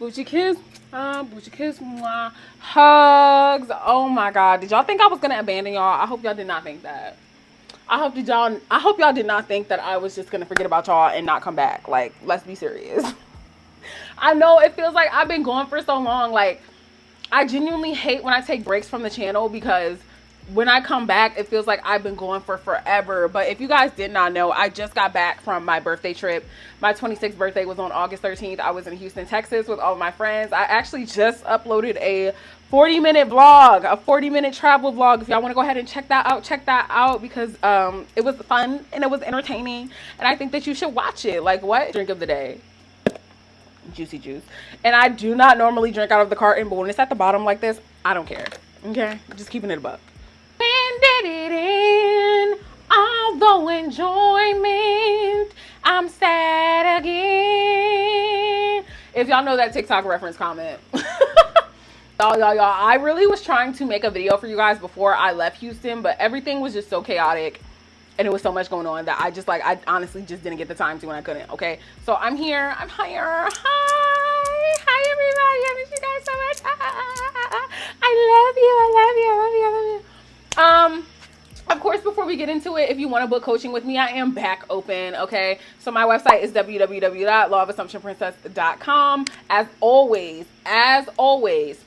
Boochie kiss. Boochie kiss. Mwah. Hugs. Oh my God. Did y'all think I was gonna abandon y'all? I hope y'all did not think that. I hope y'all did not think that I was just gonna forget about y'all and not come back. Like, let's be serious. I know it feels like I've been gone for so long. Like, I genuinely hate when I take breaks from the channel because when I come back, it feels like I've been going for forever. But if you guys did not know, I just got back from my birthday trip. My 26th birthday was on August 13th. I was in Houston, Texas with all of my friends. I actually just uploaded a 40-minute vlog, a 40-minute travel vlog. If y'all want to go ahead and check that out because it was fun and it was entertaining. And I think that you should watch it. Like, what? Drink of the day. Juicy juice. And I do not normally drink out of the carton, but when it's at the bottom like this, I don't care. Okay? Just keeping it a buck. Did it in, although enjoyment, I'm sad again. If y'all know that TikTok reference, comment. Y'all, I really was trying to make a video for you guys before I left Houston, but everything was just so chaotic and it was so much going on that I honestly just didn't get the time to when I couldn't. Okay, so I'm here. Hi everybody. I miss you guys so much. I love you. Of course, before we get into it, if you want to book coaching with me, I am back open. Okay, so my website is www.lawofassumptionprincess.com. As always,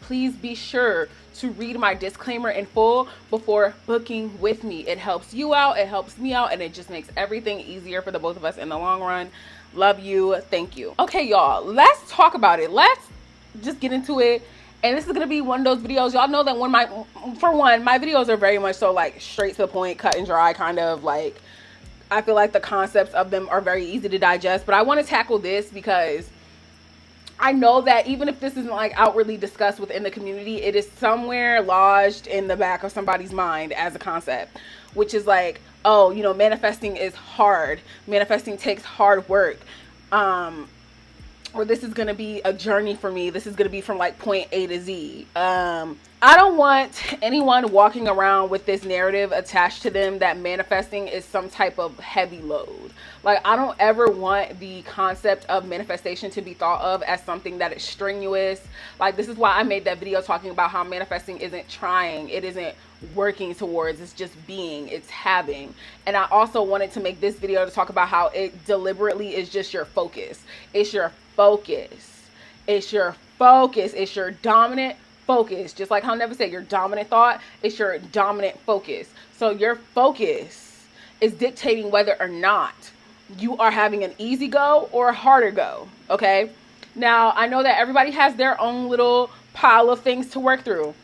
please be sure to read my disclaimer in full before booking with me. It helps you out, it helps me out, and it just makes everything easier for the both of us in the long run. Love you. Thank you. Okay, y'all, let's talk about it. Let's just get into it. And this is going to be one of those videos. Y'all know that my videos are very much so like straight to the point, cut and dry, kind of like, I feel like the concepts of them are very easy to digest. But I want to tackle this because I know that even if this isn't like outwardly discussed within the community, it is somewhere lodged in the back of somebody's mind as a concept, which is like, oh, you know, manifesting is hard. Manifesting takes hard work. Or this is going to be a journey for me. This is going to be from like point A to Z. I don't want anyone walking around with this narrative attached to them that manifesting is some type of heavy load. Like, I don't ever want the concept of manifestation to be thought of as something that is strenuous. Like, this is why I made that video talking about how manifesting isn't trying. It isn't working towards, it's just being, it's having. And I also wanted to make this video to talk about how it deliberately is just your focus. It's your focus. It's your focus. It's your dominant focus. Just like how I never say your dominant thought, it's your dominant focus. So your focus is dictating whether or not you are having an easy go or a harder go. Okay. Now, I know that everybody has their own little pile of things to work through.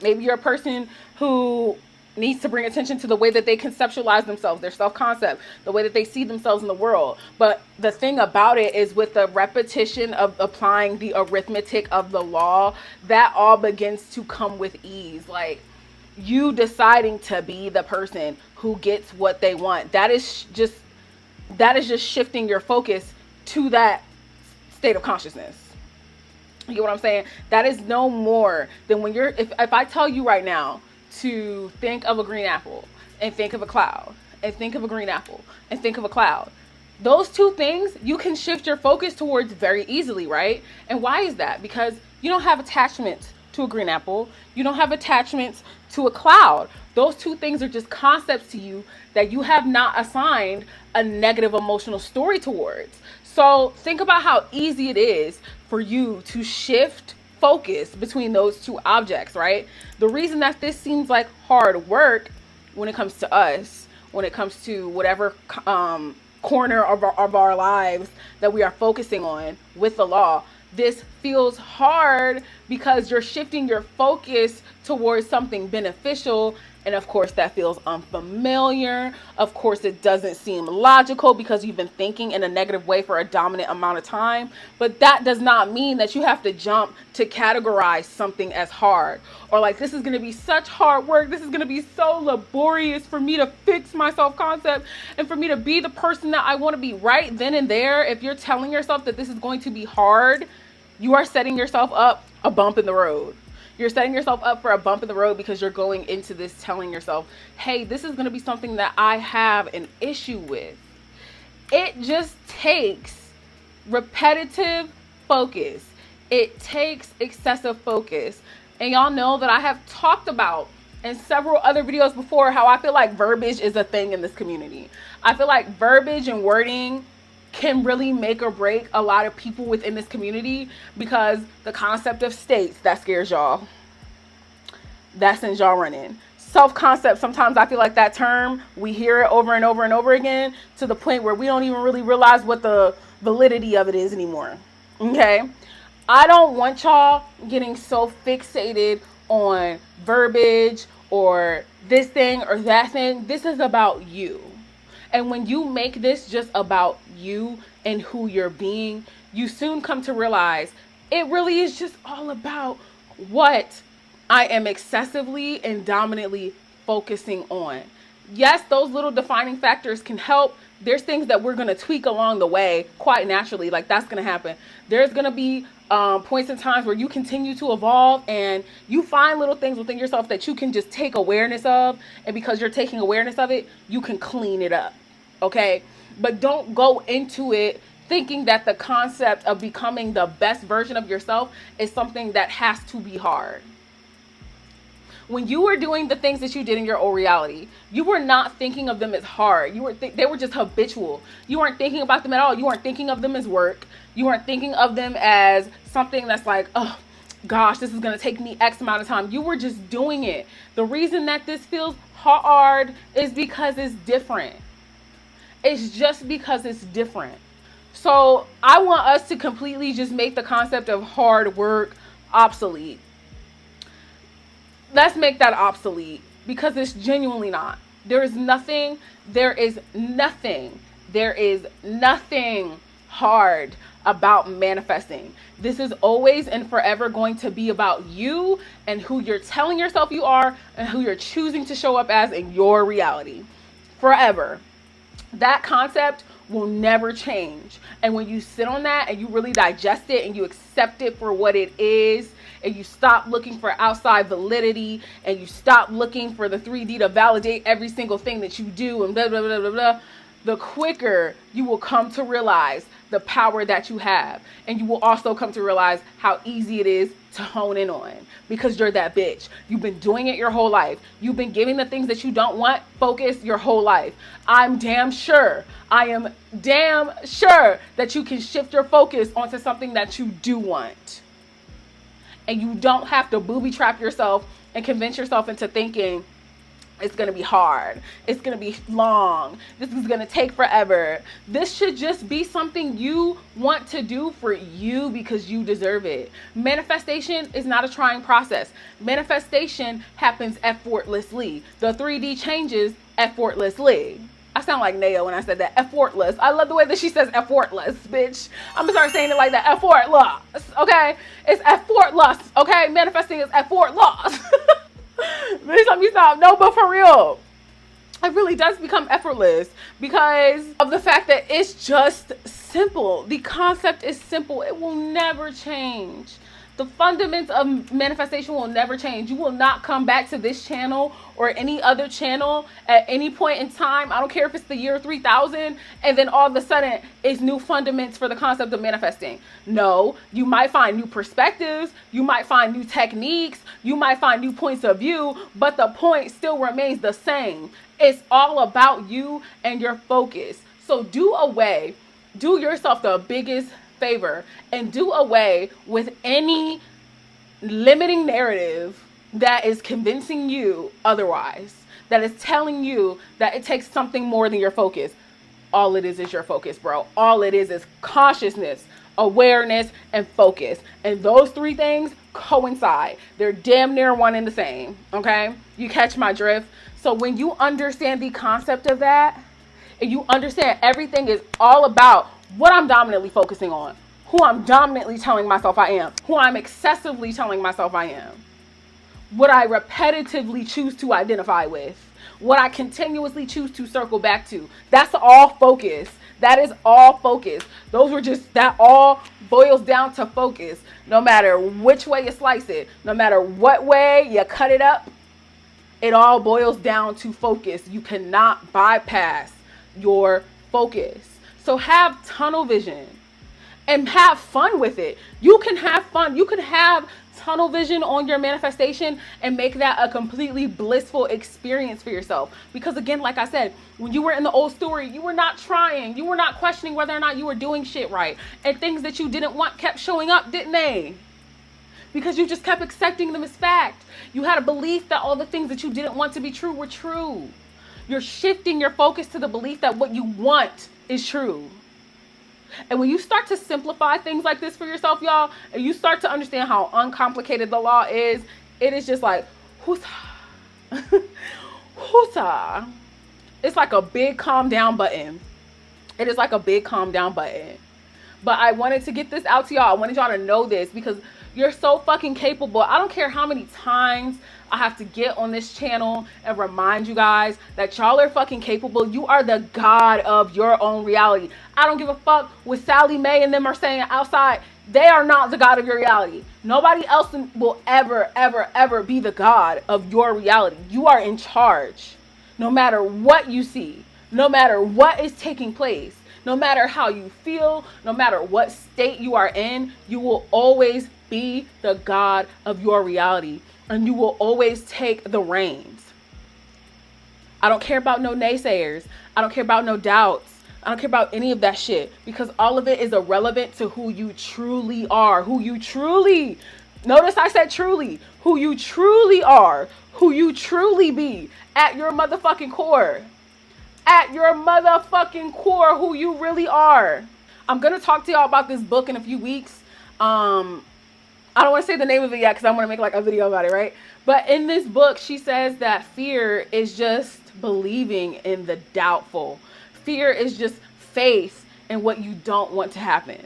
Maybe you're a person who needs to bring attention to the way that they conceptualize themselves, their self-concept, the way that they see themselves in the world. But the thing about it is, with the repetition of applying the arithmetic of the law, that all begins to come with ease. Like, you deciding to be the person who gets what they want. That is just shifting your focus to that state of consciousness. You get what I'm saying? That is no more than when you're, if I tell you right now to think of a green apple and think of a cloud and think of a green apple and think of a cloud, those two things you can shift your focus towards very easily, right? And why is that? Because you don't have attachments to a green apple. You don't have attachments to a cloud. Those two things are just concepts to you that you have not assigned a negative emotional story towards. So think about how easy it is for you to shift focus between those two objects, right? The reason that this seems like hard work when it comes to us, when it comes to whatever corner of our lives that we are focusing on with the law, this feels hard because you're shifting your focus towards something beneficial. And of course, that feels unfamiliar. Of course, it doesn't seem logical because you've been thinking in a negative way for a dominant amount of time. But that does not mean that you have to jump to categorize something as hard. Or like, this is going to be such hard work. This is going to be so laborious for me to fix my self-concept and for me to be the person that I want to be right then and there. If you're telling yourself that this is going to be hard, you are setting yourself up a bump in the road. You're setting yourself up for a bump in the road because you're going into this telling yourself, hey, this is going to be something that I have an issue with. It just takes repetitive focus. It takes excessive focus. And y'all know that I have talked about in several other videos before how I feel like verbiage is a thing in this community. I feel like verbiage and wording can really make or break a lot of people within this community, because the concept of states, that scares y'all. That sends y'all running. Self-concept, sometimes I feel like that term, we hear it over and over and over again to the point where we don't even really realize what the validity of it is anymore. Okay? I don't want y'all getting so fixated on verbiage or this thing or that thing. This is about you. And when you make this just about you and who you're being, you soon come to realize it really is just all about what I am excessively and dominantly focusing on. Yes, those little defining factors can help. There's things that we're going to tweak along the way quite naturally. Like, that's going to happen. There's going to be points in times where you continue to evolve and you find little things within yourself that you can just take awareness of. And because you're taking awareness of it, you can clean it up. Okay? But don't go into it thinking that the concept of becoming the best version of yourself is something that has to be hard. When you were doing the things that you did in your old reality, you were not thinking of them as hard. They were just habitual. You weren't thinking about them at all. You weren't thinking of them as work. You weren't thinking of them as something that's like, oh gosh, this is going to take me X amount of time. You were just doing it. The reason that this feels hard is because it's different. It's just because it's different. So I want us to completely just make the concept of hard work obsolete. Let's make that obsolete, because it's genuinely not. There is nothing hard about manifesting. This is always and forever going to be about you and who you're telling yourself you are and who you're choosing to show up as in your reality. Forever. That concept will never change. And when you sit on that and you really digest it and you accept it for what it is, and you stop looking for outside validity, and you stop looking for the 3D to validate every single thing that you do, and blah, blah, blah, blah, blah, the quicker you will come to realize the power that you have. And you will also come to realize how easy it is to hone in on, because you're that bitch. You've been doing it your whole life. You've been giving the things that you don't want focus your whole life. I am damn sure that you can shift your focus onto something that you do want. And you don't have to booby trap yourself and convince yourself into thinking it's going to be hard. It's going to be long. This is going to take forever. This should just be something you want to do for you because you deserve it. Manifestation is not a trying process. Manifestation happens effortlessly. The 3D changes effortlessly. I sound like Naya when I said that. Effortless. I love the way that she says effortless, bitch. I'm gonna start saying it like that. Effortless. Okay? It's effortless. Okay? Manifesting is effortless. Bitch, let me stop. No, but for real. It really does become effortless because of the fact that it's just simple. The concept is simple. It will never change. The fundamentals of manifestation will never change. You will not come back to this channel or any other channel at any point in time. I don't care if it's the year 3000 and then all of a sudden it's new fundamentals for the concept of manifesting. No, you might find new perspectives. You might find new techniques. You might find new points of view, but the point still remains the same. It's all about you and your focus. So do yourself the biggest favor and do away with any limiting narrative that is convincing you otherwise, that is telling you that it takes something more than your focus. All it is your focus, bro. All it is consciousness, awareness, and focus. And those three things coincide. They're damn near one and the same. Okay? You catch my drift? So when you understand the concept of that, and you understand everything is all about what I'm dominantly focusing on, who I'm dominantly telling myself I am, who I'm excessively telling myself I am, what I repetitively choose to identify with, what I continuously choose to circle back to. That's all focus. That is all focus. That all boils down to focus. No matter which way you slice it, no matter what way you cut it up, it all boils down to focus. You cannot bypass your focus. So have tunnel vision and have fun with it. You can have fun. You can have tunnel vision on your manifestation and make that a completely blissful experience for yourself. Because again, like I said, when you were in the old story, you were not trying. You were not questioning whether or not you were doing shit right. And things that you didn't want kept showing up, didn't they? Because you just kept accepting them as fact. You had a belief that all the things that you didn't want to be true were true. You're shifting your focus to the belief that what you want is true. And when you start to simplify things like this for yourself, y'all, and you start to understand how uncomplicated the law is, it is just like, whoosah. Whoosah. It's like a big calm down button. It is like a big calm down button. But I wanted to get this out to y'all. I wanted y'all to know this because you're so fucking capable. I don't care how many times I have to get on this channel and remind you guys that y'all are fucking capable. You are the god of your own reality. I don't give a fuck what Sally Mae and them are saying outside. They are not the god of your reality. Nobody else will ever, ever, ever be the god of your reality. You are in charge. No matter what you see, no matter what is taking place, no matter how you feel, no matter what state you are in, you will always be the god of your reality. And you will always take the reins. I don't care about no naysayers. I don't care about no doubts. I don't care about any of that shit. Because all of it is irrelevant to who you truly are. Who you truly, notice I said truly. Who you truly are. Who you truly be. At your motherfucking core. At your motherfucking core, who you really are. I'm going to talk to y'all about this book in a few weeks. I don't want to say the name of it yet because I want to make like a video about it, right? But in this book, she says that fear is just believing in the doubtful. Fear is just faith in what you don't want to happen.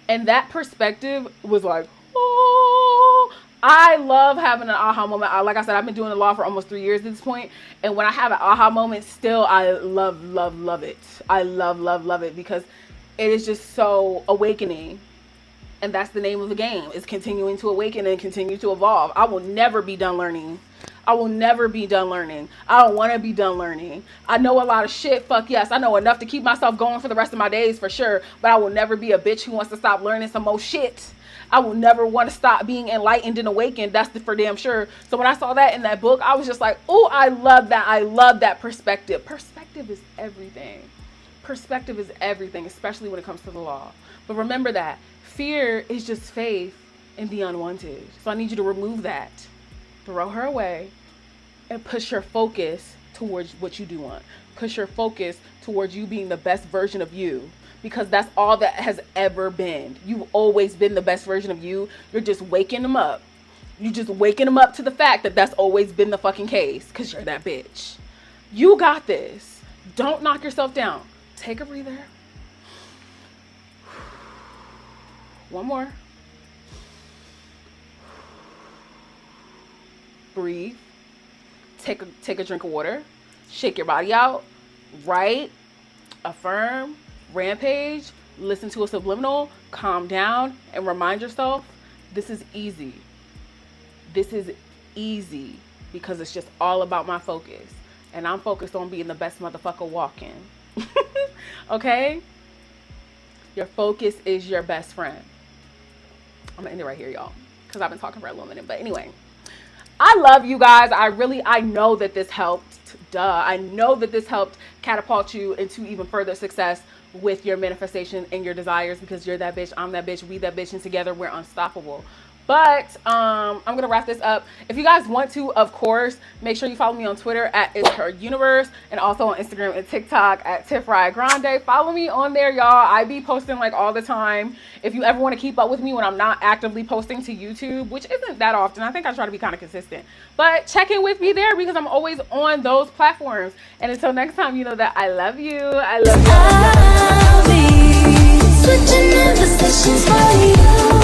And that perspective was like, oh, I love having an aha moment. Like I said, I've been doing the law for almost 3 years at this point. And when I have an aha moment, still, I love, love, love it. I love, love, love it because it is just so awakening. And that's the name of the game, is continuing to awaken and continue to evolve. I will never be done learning. I will never be done learning. I don't want to be done learning. I know a lot of shit. Fuck yes. I know enough to keep myself going for the rest of my days for sure. But I will never be a bitch who wants to stop learning some more shit. I will never want to stop being enlightened and awakened. That's for damn sure. So when I saw that in that book, I was just like, oh, I love that. I love that perspective. Perspective is everything. Perspective is everything, especially when it comes to the law. But remember that. Fear is just faith in the unwanted. So I need you to remove that. Throw her away and push your focus towards what you do want. Push your focus towards you being the best version of you. Because that's all that has ever been. You've always been the best version of you. You're just waking them up. You're just waking them up to the fact that that's always been the fucking case. Because you're that bitch. You got this. Don't knock yourself down. Take a breather. One more. Breathe. Take a drink of water. Shake your body out. Write. Affirm. Rampage. Listen to a subliminal. Calm down. And remind yourself, this is easy. This is easy. Because it's just all about my focus. And I'm focused on being the best motherfucker walking. Okay? Your focus is your best friend. I'm gonna end it right here, y'all, because I've been talking for a little minute. But anyway, I love you guys. I know that this helped. I know that this helped catapult you into even further success with your manifestation and your desires, because you're that bitch, I'm that bitch, we that bitch, and together we're unstoppable. But I'm going to wrap this up. If you guys want to, of course, make sure you follow me on Twitter at It's Her Universe, and also on Instagram and TikTok at TiffriahGrande. Follow me on there, y'all. I be posting like all the time. If you ever want to keep up with me when I'm not actively posting to YouTube, which isn't that often. I think I try to be kind of consistent. But check in with me there because I'm always on those platforms. And until next time, you know that I love you. I love you. I'll be switching in positions for you.